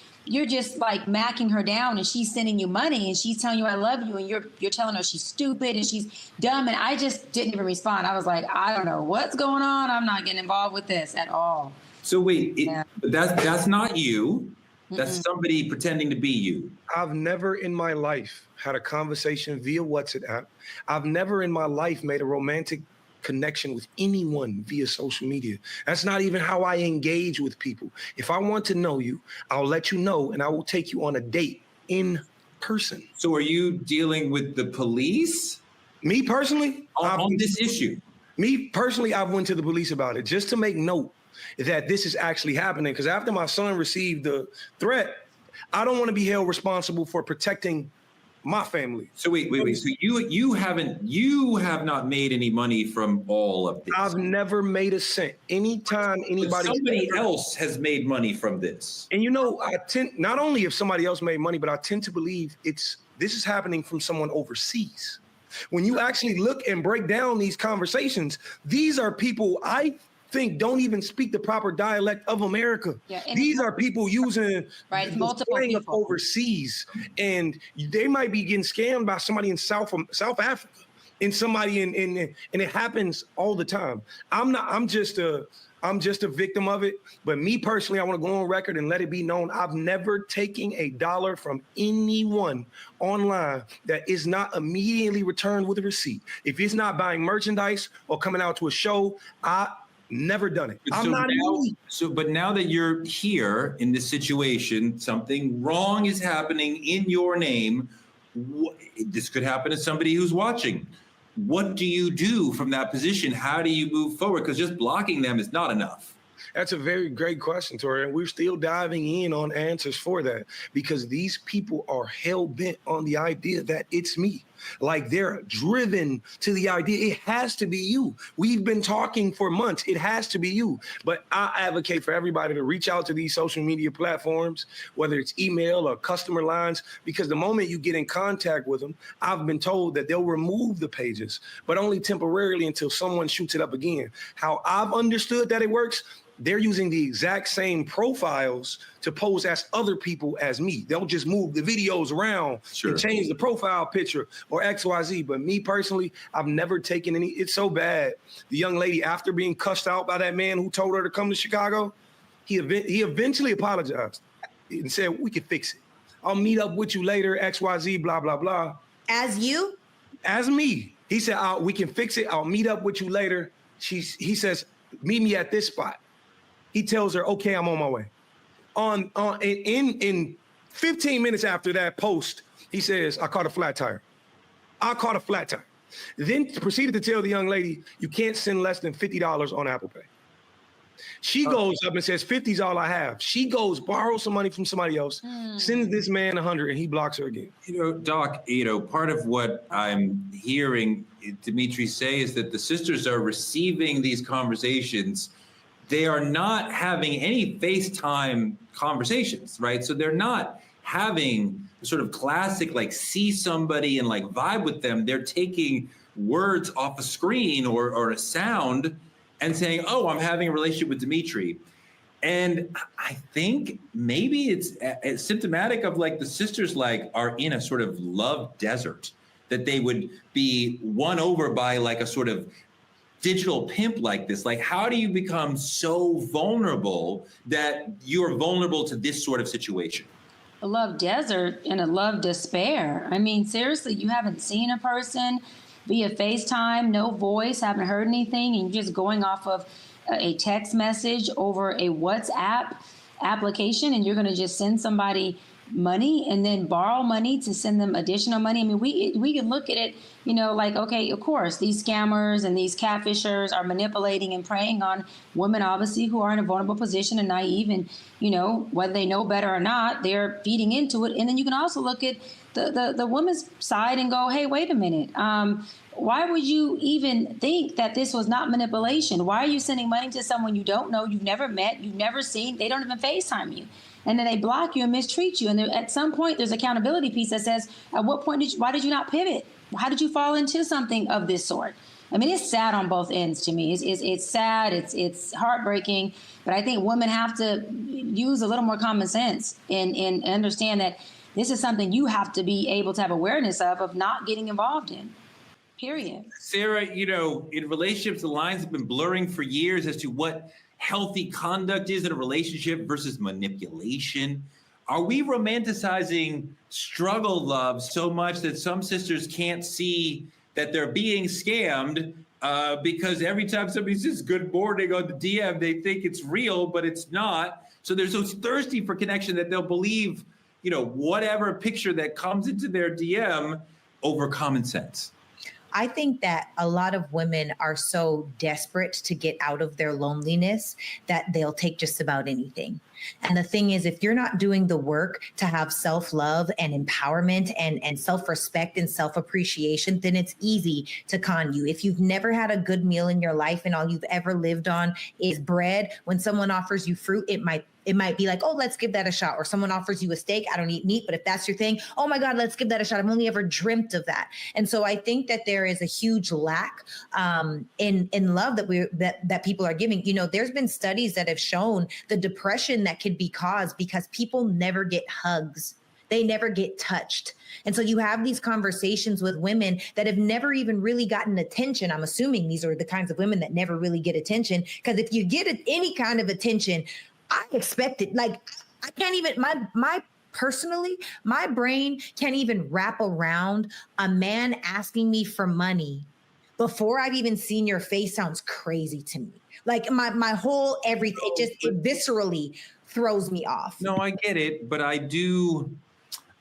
like macking her down, and she's sending you money and she's telling you I love you, and you're telling her she's stupid and she's dumb. And I just didn't even respond. I was like, I don't know what's going on. I'm not getting involved with this at all.
So wait, that's not you. That's somebody pretending to be you.
I've never in my life had a conversation via WhatsApp. I've never in my life made a romantic connection with anyone via social media. That's not even how I engage with people. If I want to know you, I'll let you know, and I will take you on a date in person.
So are you dealing with the police?
Me personally?
On this issue?
Me personally, I went to the police about it just to make note that this is actually happening. Because after my son received the threat, I don't want to be held responsible for protecting my family.
So wait. So you have not made any money from all of this? I've
never made a cent. Anytime anybody,
somebody else has made money from this.
And I tend, not only if somebody else made money, but I tend to believe this is happening from someone overseas. When you actually look and break down these conversations, these are people I think don't even speak the proper dialect of America.
Yeah,
these are people using
multiple
slang
people
of overseas, and they might be getting scammed by somebody in South Africa, and somebody and it happens all the time. I'm just a victim of it. But me personally, I want to go on record and let it be known, I've never taken $1 from anyone online that is not immediately returned with a receipt. If it's not buying merchandise or coming out to a show, never done it.
But now that you're here in this situation, something wrong is happening in your name. This could happen to somebody who's watching. What do you do from that position? How do you move forward? Because just blocking them is not enough.
That's a very great question, Tori, and we're still diving in on answers for that, because these people are hell-bent on the idea that it's me. Like, they're driven to the idea it has to be you. We've been talking for months. It has to be you. But I advocate for everybody to reach out to these social media platforms, whether it's email or customer lines, because the moment you get in contact with them, I've been told that they'll remove the pages, but only temporarily until someone shoots it up again. How I've understood that it works, they're using the exact same profiles to pose as other people as me. They'll just move the videos around and change the profile picture or XYZ. But me personally, I've never taken any. It's so bad. The young lady, after being cussed out by that man who told her to come to Chicago, he eventually apologized and said, we can fix it. I'll meet up with you later, XYZ, blah, blah, blah.
As you?
As me. He said, we can fix it. I'll meet up with you later. He says, meet me at this spot. He tells her, okay, I'm on my way. In 15 minutes after that post, he says, I caught a flat tire. Then proceeded to tell the young lady, you can't send less than $50 on Apple Pay. She goes up and says, 50's all I have. She goes, borrows some money from somebody else, sends this man 100, and he blocks her again.
Doc, part of what I'm hearing Dimitri say is that the sisters are receiving these conversations. They are not having any FaceTime conversations, right? So they're not having the sort of classic, like, see somebody and like vibe with them. They're taking words off a screen or a sound and saying, oh, I'm having a relationship with Dimitri. And I think maybe it's symptomatic of, like, the sisters are in a sort of love desert, that they would be won over by like a sort of digital pimp like this. Like, how do you become so vulnerable that you're vulnerable to this sort of situation?
A love desert and a love despair. I mean, seriously, you haven't seen a person via FaceTime, no voice, haven't heard anything, and you're just going off of a text message over a WhatsApp application, and you're going to just send somebody money and then borrow money to send them additional money. I mean, we can look at it, like, okay, of course, these scammers and these catfishers are manipulating and preying on women, obviously, who are in a vulnerable position and naive, and, whether they know better or not, they're feeding into it. And then you can also look at the woman's side and go, hey, wait a minute. why would you even think that this was not manipulation? Why are you sending money to someone you don't know, you've never met, you've never seen, they don't even FaceTime you? And then they block you and mistreat you. And at some point, there's accountability piece that says, at what point why did you not pivot? How did you fall into something of this sort? I mean, it's sad on both ends to me. It's sad, it's heartbreaking, but I think women have to use a little more common sense and understand that this is something you have to be able to have awareness of not getting involved in, period.
Sarah, in relationships, the lines have been blurring for years as to what healthy conduct is in a relationship versus manipulation. Are we romanticizing struggle love so much that some sisters can't see that they're being scammed because every time somebody says good morning on the DM, they think it's real, but it's not. So they're so thirsty for connection that they'll believe, whatever picture that comes into their DM over common sense.
I think that a lot of women are so desperate to get out of their loneliness that they'll take just about anything. And the thing is, if you're not doing the work to have self-love and empowerment and self-respect and self-appreciation, then it's easy to con you. If you've never had a good meal in your life and all you've ever lived on is bread, when someone offers you fruit, it might be like, oh, let's give that a shot. Or someone offers you a steak. I don't eat meat, but if that's your thing, oh my God, let's give that a shot. I've only ever dreamt of that. And so I think that there is a huge lack in love that people are giving. There's been studies that have shown the depression that could be caused because people never get hugs. They never get touched. And so you have these conversations with women that have never even really gotten attention. I'm assuming these are the kinds of women that never really get attention, because if you get any kind of attention, I expect it. Like, I can't even, personally, my brain can't even wrap around a man asking me for money before I've even seen your face. Sounds crazy to me. Like my whole everything, it viscerally throws me off.
No, I get it, but I do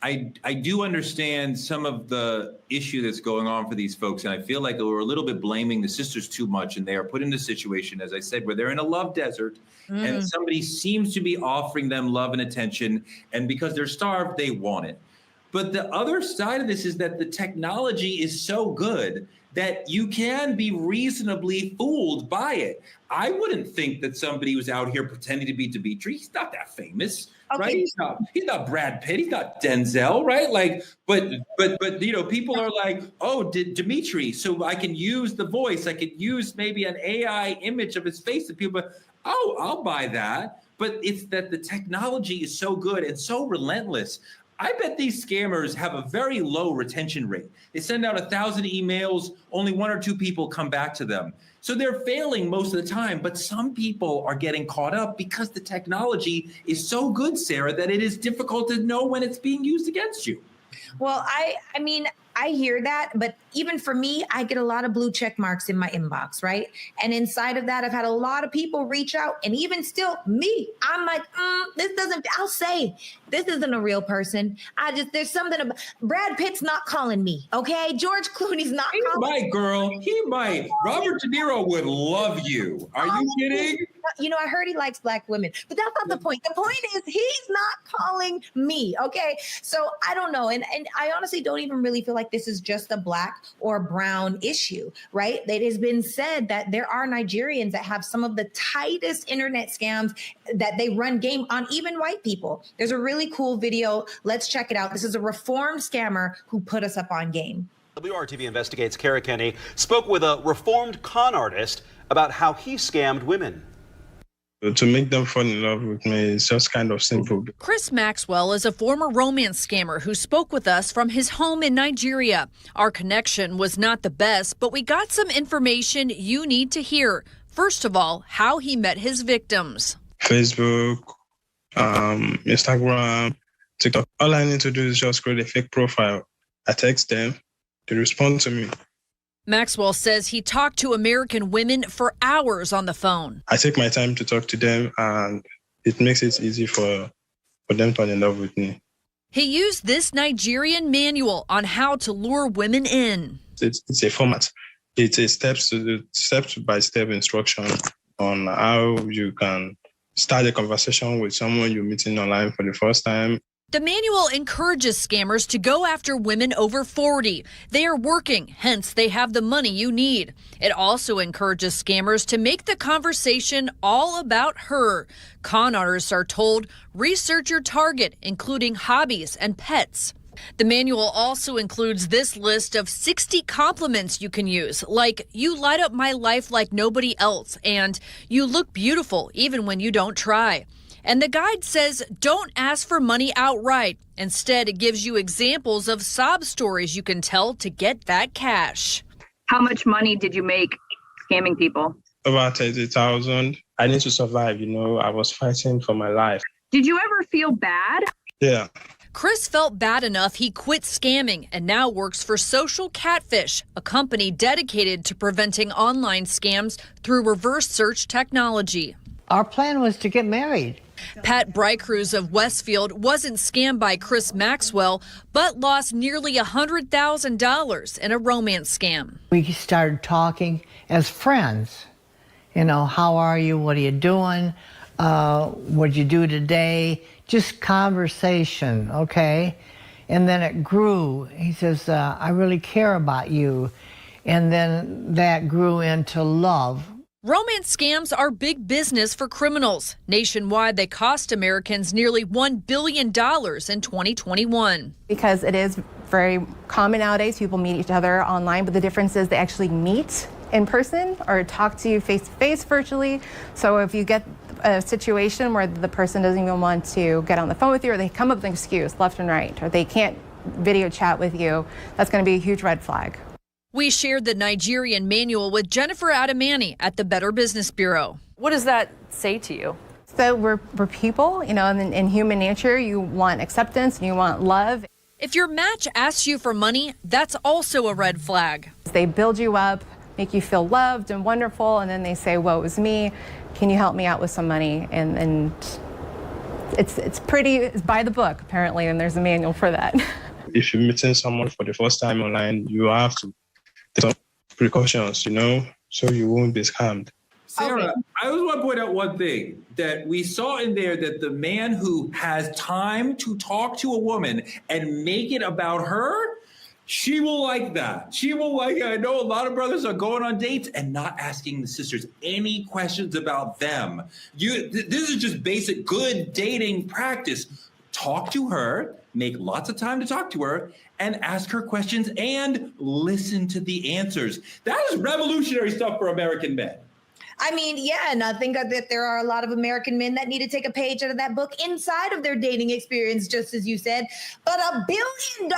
understand some of the issue that's going on for these folks. And I feel like we're a little bit blaming the sisters too much. And they are put in a situation, as I said, where they're in a love desert and somebody seems to be offering them love and attention. And because they're starved, they want it. But the other side of this is that the technology is so good that you can be reasonably fooled by it. I wouldn't think that somebody who's out here pretending to be Dimitri, he's not that famous, right? He's not Brad Pitt, he's not Denzel, right? Like, but people are like, oh, Dimitri, so I can use the voice, I could use maybe an AI image of his face, and people, oh, I'll buy that. But it's that the technology is so good and so relentless. I bet these scammers have a very low retention rate. They send out 1,000 emails, only 1 or 2 people come back to them. So they're failing most of the time, but some people are getting caught up because the technology is so good, Sarah, that it is difficult to know when it's being used against you.
Well, I mean, I hear that, but even for me, I get a lot of blue check marks in my inbox, right? And inside of that, I've had a lot of people reach out, and even still me, I'm like, I'll say, this isn't a real person. There's something about, Brad Pitt's not calling me, okay? George Clooney's not calling me. He might,
girl, he might. Robert De Niro would love you. Are you kidding?
I heard he likes black women, but that's not the point. The point is he's not calling me, okay? So I don't know. And I honestly don't even really feel like this is just a black or brown issue, right? It has been said that there are Nigerians that have some of the tightest internet scams that they run game on even white people. There's a really cool video. Let's check it out. This is a reformed scammer who put us up on game.
WRTV Investigates Kara Kenny spoke with a reformed con artist about how he scammed women.
To make them fall in love with me is just kind of simple.
Chris Maxwell is a former romance scammer who spoke with us from his home in Nigeria. Our connection was not the best, but we got some information you need to hear. First of all, how he met his victims.
Facebook, Instagram, TikTok. All I need to do is just create a fake profile. I text them, they respond to me.
Maxwell says he talked to American women for hours on the phone.
I take my time to talk to them, and it makes it easy for them to fall in love with me.
He used this Nigerian manual on how to lure women in.
It's a format. It's a step-by-step instruction on how you can start a conversation with someone you're meeting online for the first time.
The manual encourages scammers to go after women over 40. They are working, hence they have the money you need. It also encourages scammers to make the conversation all about her. Con artists are told, research your target, including hobbies and pets. The manual also includes this list of 60 compliments you can use, like, you light up my life like nobody else, and you look beautiful even when you don't try. And the guide says don't ask for money outright. Instead, it gives you examples of sob stories you can tell to get that cash.
How much money did you make scamming people?
About 30,000. I need to survive, I was fighting for my life.
Did you ever feel bad?
Yeah.
Chris felt bad enough he quit scamming and now works for Social Catfish, a company dedicated to preventing online scams through reverse search technology.
Our plan was to get married.
Pat Brycruz of Westfield wasn't scammed by Chris Maxwell, but lost nearly $100,000 in a romance scam.
We started talking as friends. How are you? What are you doing? What'd you do today? Just conversation, okay? And then it grew. He says, I really care about you. And then that grew into love.
Romance scams are big business for criminals. Nationwide, they cost Americans nearly $1 billion in 2021.
Because it is very common nowadays, people meet each other online, but the difference is they actually meet in person or talk to you face-to-face virtually. So if you get a situation where the person doesn't even want to get on the phone with you, or they come up with an excuse left and right, or they can't video chat with you, that's going to be a huge red flag.
We shared the Nigerian manual with Jennifer Adamani at the Better Business Bureau.
What does that say to you?
So we're people, and in human nature, you want acceptance and you want love.
If your match asks you for money, that's also a red flag.
They build you up, make you feel loved and wonderful, and then they say, well, it was me. Can you help me out with some money? And it's by the book, apparently, and there's a manual for that.
If you're meeting someone for the first time online, you have to take some precautions, so you won't be scammed.
Sarah, I just want to point out one thing that we saw in there, that the man who has time to talk to a woman and make it about her, she will like that. She will like it. I know a lot of brothers are going on dates and not asking the sisters any questions about them. This is just basic good dating practice. Talk to her, make lots of time to talk to her, and ask her questions and listen to the answers. That is revolutionary stuff for American men.
I mean, yeah, and I think that there are a lot of American men that need to take a page out of that book inside of their dating experience, just as you said. But $1 billion?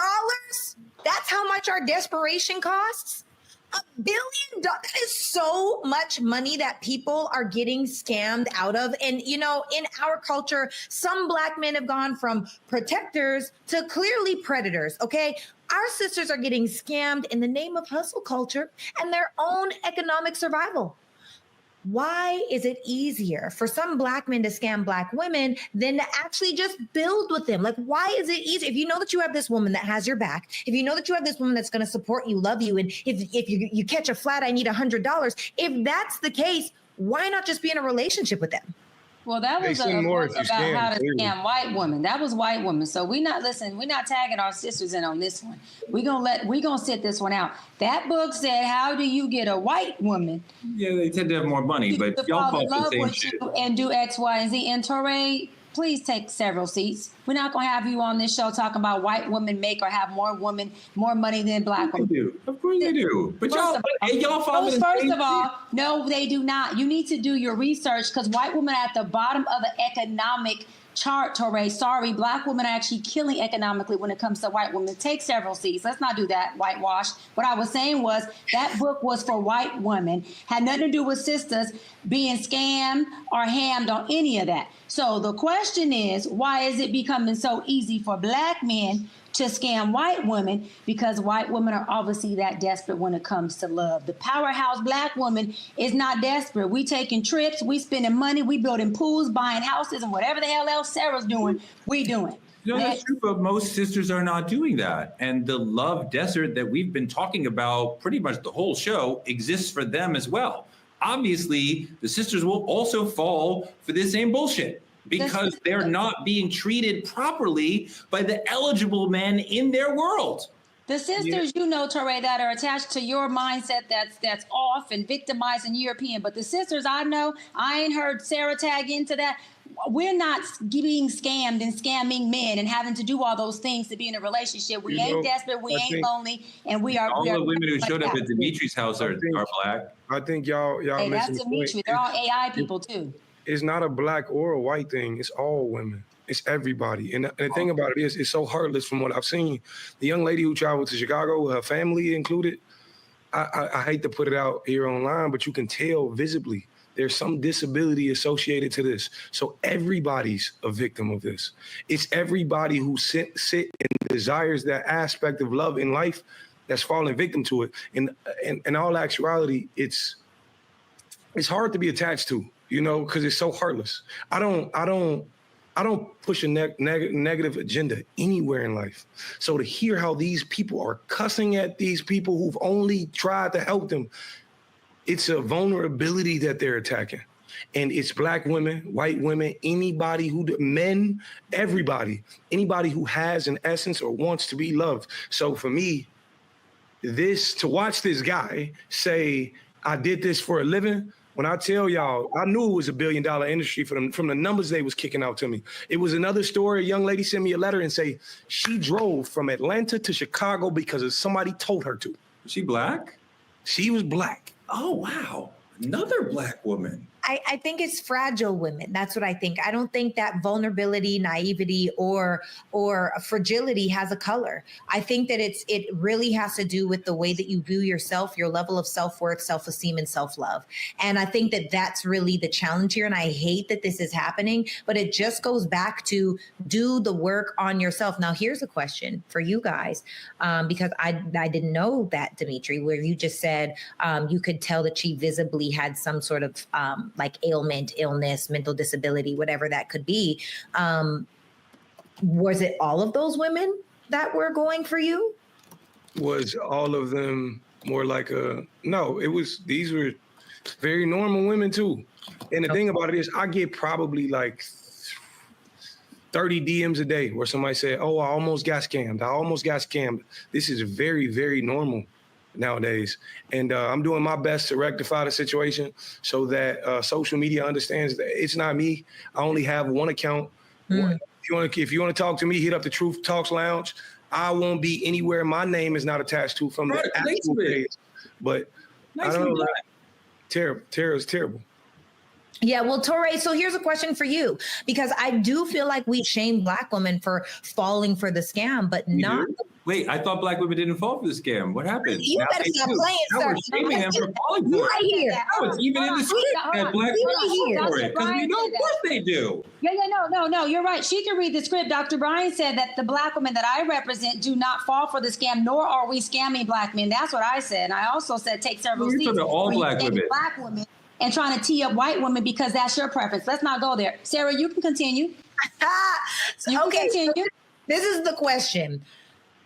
That's how much our desperation costs? $1 billion? That is so much money that people are getting scammed out of. And, in our culture, some Black men have gone from protectors to clearly predators, okay? Our sisters are getting scammed in the name of hustle culture and their own economic survival. Why is it easier for some Black men to scam Black women than to actually just build with them? Like, why is it easier? If you know that you have this woman that has your back, if you know that you have this woman that's going to support you, love you, and if you catch a flat, I need $100. If that's the case, why not just be in a relationship with them?
Well, that was a book about how to scam white women. That was white women. So we're not tagging our sisters in on this one. We're gonna sit this one out. That book said, how do you get a white woman?
Yeah, they tend to have more money, but y'all fall for the same shit.
And do X, Y, and Z. And Touré, please take several seats. We're not gonna have you on this show talking about white women make or have more money than Black women.
Of course they do. But y'all fall for the same
First of all, no, they do not. You need to do your research, because white women are at the bottom of the economic chart, Touré. Sorry, Black women are actually killing economically when it comes to white women. Take several seats. Let's not do that, whitewash. What I was saying was that book was for white women, had nothing to do with sisters being scammed or hammed on any of that. So the question is, why is it becoming so easy for Black men to scam white women? Because white women are obviously that desperate when it comes to love. The powerhouse Black woman is not desperate. We taking trips, we spending money, we building pools, buying houses, and whatever the hell else Sarah's doing, we doing.
That's true, but most sisters are not doing that. And the love desert that we've been talking about pretty much the whole show exists for them as well. Obviously, the sisters will also fall for this same bullshit. because they're not being treated properly by the eligible men in their world.
The sisters, you know, Torre, that are attached to your mindset that's off and victimized and European. But the sisters I know, I ain't heard Sarah tag into that. We're not being scammed and scamming men and having to do all those things to be in a relationship. We ain't desperate, we ain't lonely, and we are.
All the women who showed up at Dimitri's house are black.
I think y'all
Hey, that's
missing the
Dimitri.
point.
They're all AI people too.
It's not a black or a white thing. It's all women. It's everybody. And the thing about it is, it's so heartless from what I've seen. The young lady who traveled to Chicago with her family included, I hate to put it out here online, but you can tell visibly there's some disability associated to this. So everybody's a victim of this. It's everybody who sit and desires that aspect of love in life that's falling victim to it. And in all actuality, it's hard to be attached to, you know, because it's so heartless. I don't push a negative agenda anywhere in life. So to hear how these people are cussing at these people who've only tried to help them, it's a vulnerability that they're attacking. And it's black women, white women, anybody men, everybody, anybody who has an essence or wants to be loved. So for me, to watch this guy say, I did this for a living, when I tell y'all, I knew it was $1 billion industry from the numbers they was kicking out to me. It was another story. A young lady sent me a letter and say she drove from Atlanta to Chicago because somebody told her to.
Was she black?
She was black.
Oh, wow. Another black woman.
I think it's fragile women. That's what I think. I don't think that vulnerability, naivety, or fragility has a color. I think that it really has to do with the way that you view yourself, your level of self-worth, self-esteem, and self-love. And I think that that's really the challenge here. And I hate that this is happening, but it just goes back to do the work on yourself. Now, here's a question for you guys, because I didn't know that, Dimitri, where you just said you could tell that she visibly had some sort of like ailment, illness, mental disability, whatever that could be. Was it all of those women that were going for you?
Was all of them more like no, these were very normal women too. And the thing about it is I get probably like 30 DMs a day where somebody said, oh, I almost got scammed. This is very, very normal nowadays. And I'm doing my best to rectify the situation so that social media understands that it's not me. I only have one account. If you want to talk to me, hit up the Truth Talks Lounge. I won't be anywhere my name is not attached to from the actual page. But I don't know. Terror is terrible.
Yeah, well, Torre, so here's a question for you, because I do feel like we shame black women for falling for the scam, but not.
Wait, I thought black women didn't fall for the scam. What happened?
You better stop playing, sir.
We're shaming them for falling for it.
Right here.
No, it's even in the script that black women fall for it, because we know, of course they do.
No, you're right. She can read the script. Dr. Bryan said that the black women that I represent do not fall for the scam, nor are we scamming black men. That's what I said. And I also said take several seats.
You're all black women.
Black women. And trying to tee up white women because that's your preference. Let's not go there. Sarah, you can continue.
Okay, continue. This is the question.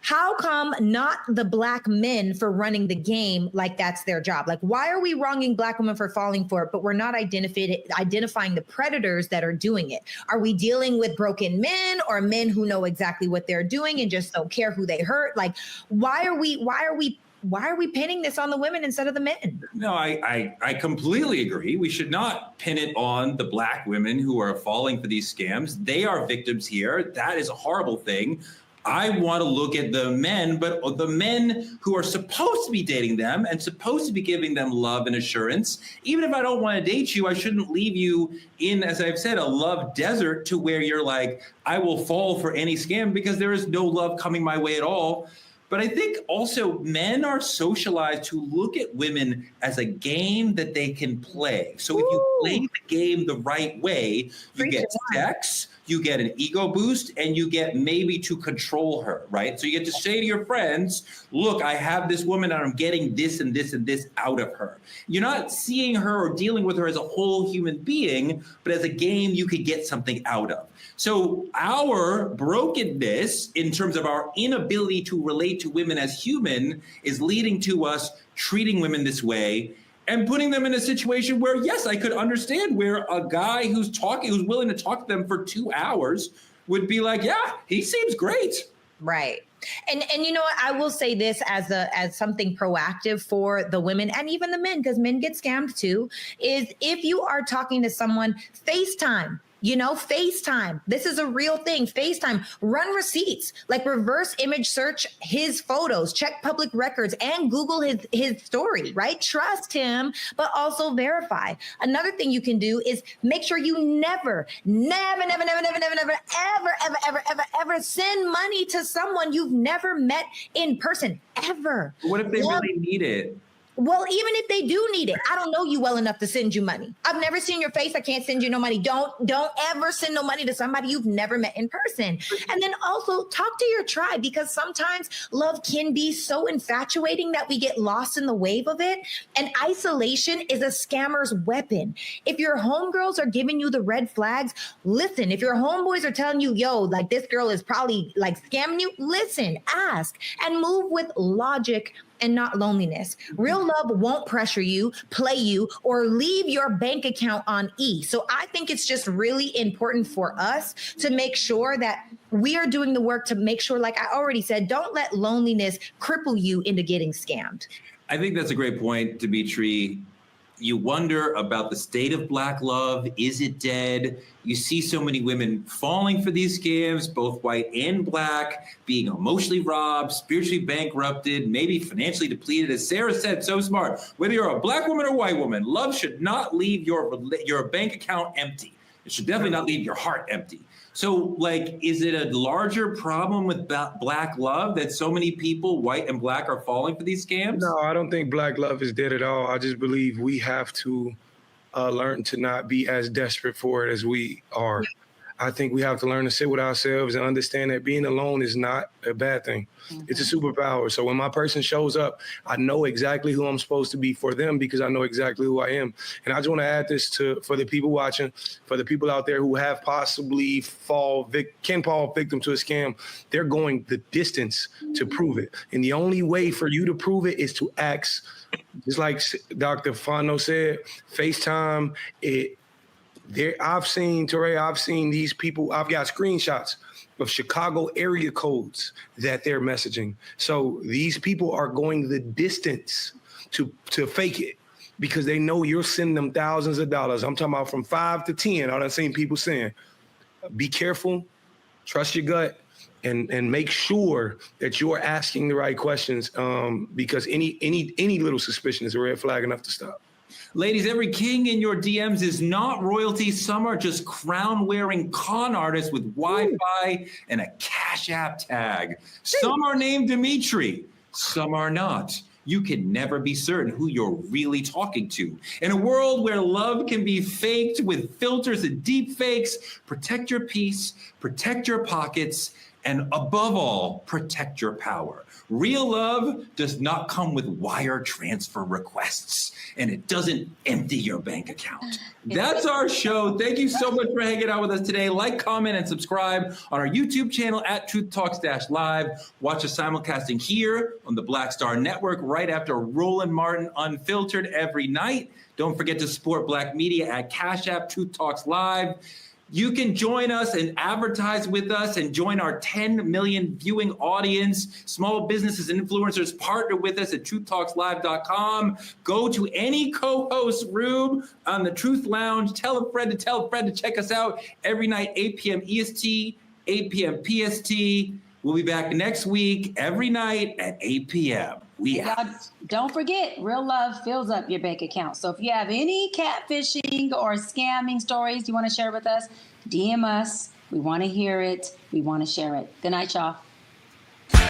How come not the black men for running the game like that's their job? Like, why are we wronging black women for falling for it, but we're not identifying the predators that are doing it? Are we dealing with broken men or men who know exactly what they're doing and just don't care who they hurt? Like, why are we pinning this on the women instead of the men?
No, I completely agree. We should not pin it on the black women who are falling for these scams. They are victims here. That is a horrible thing. I want to look at the men, but the men who are supposed to be dating them and supposed to be giving them love and assurance. Even if I don't want to date you, I shouldn't leave you in, as I've said, a love desert to where you're like, I will fall for any scam because there is no love coming my way at all. But I think also men are socialized to look at women as a game that they can play. So if you play the game the right way, you get sex, you get an ego boost, and you get maybe to control her, right? So you get to say to your friends, look, I have this woman and I'm getting this and this and this out of her. You're not seeing her or dealing with her as a whole human being, but as a game you could get something out of. So our brokenness in terms of our inability to relate to women as human is leading to us treating women this way. and putting them in a situation where, yes, I could understand where a guy who's willing to talk to them for 2 hours would be like, yeah, he seems great.
Right. And you know what, I will say this as something proactive for the women and even the men, because men get scammed too, is if you are talking to someone, FaceTime. FaceTime. This is a real thing. FaceTime. Run receipts. Like reverse image search his photos. Check public records and Google his story, right? Trust him, but also verify. Another thing you can do is make sure you never send money to someone you've never met in person, ever.
What if they really need it?
Well, even if they do need it, I don't know you well enough to send you money. I've never seen your face. I can't send you no money. Don't ever send no money to somebody you've never met in person. And then also talk to your tribe, because sometimes love can be so infatuating that we get lost in the wave of it. And isolation is a scammer's weapon. If your homegirls are giving you the red flags, listen. If your homeboys are telling you, yo, like this girl is probably like scamming you, listen, ask, and move with logic and not loneliness. Real love won't pressure you, play you, or leave your bank account on E. So I think it's just really important for us to make sure that we are doing the work to make sure, like I already said, don't let loneliness cripple you into getting scammed.
I think that's a great point, Dimitri. You wonder about the state of Black love. Is it dead? You see so many women falling for these scams, both white and Black, being emotionally robbed, spiritually bankrupted, maybe financially depleted. As Sarah said, so smart. Whether you're a Black woman or white woman, love should not leave your bank account empty. It should definitely not leave your heart empty. So, like, is it a larger problem with Black love that so many people, white and Black, are falling for these scams?
No, I don't think Black love is dead at all. I just believe we have to learn to not be as desperate for it as we are. I think we have to learn to sit with ourselves and understand that being alone is not a bad thing. Mm-hmm. It's a superpower. So when my person shows up, I know exactly who I'm supposed to be for them because I know exactly who I am. And I just want to add this for the people watching, for the people out there who have possibly can fall victim to a scam. They're going the distance to prove it. And the only way for you to prove it is to ask, just like Dr. Fano said, FaceTime it. I've seen these people. I've got screenshots of Chicago area codes that they're messaging. So these people are going the distance to fake it because they know you're sending them thousands of dollars. I'm talking about from 5 to 10. I've seen people saying, be careful, trust your gut, and make sure that you're asking the right questions because any little suspicion is a red flag enough to stop.
Ladies, every king in your DMs is not royalty. Some are just crown-wearing con artists with Wi-Fi and a CashApp tag. Some are named Dimitri. Some are not. You can never be certain who you're really talking to. In a world where love can be faked with filters and deep fakes, protect your peace, protect your pockets, and above all, protect your power. Real love does not come with wire transfer requests, and it doesn't empty your bank account. That's our show. Thank you so much for hanging out with us today. Like, comment, and subscribe on our YouTube channel at TruthTalks-Live. Watch us simulcasting here on the Black Star Network right after Roland Martin Unfiltered every night. Don't forget to support Black media at CashApp Truth Talks Live. You can join us and advertise with us and join our 10 million viewing audience. Small businesses and influencers partner with us at TruthTalksLive.com. Go to any co-host room on the Truth Lounge. Tell a friend to check us out every night, 8 p.m. EST, 8 p.m. PST. We'll be back next week, every night at 8 p.m.
Don't forget, real love fills up your bank account. So if you have any catfishing or scamming stories you want to share with us, DM us. We want to hear it. We want to share it. Good night, y'all.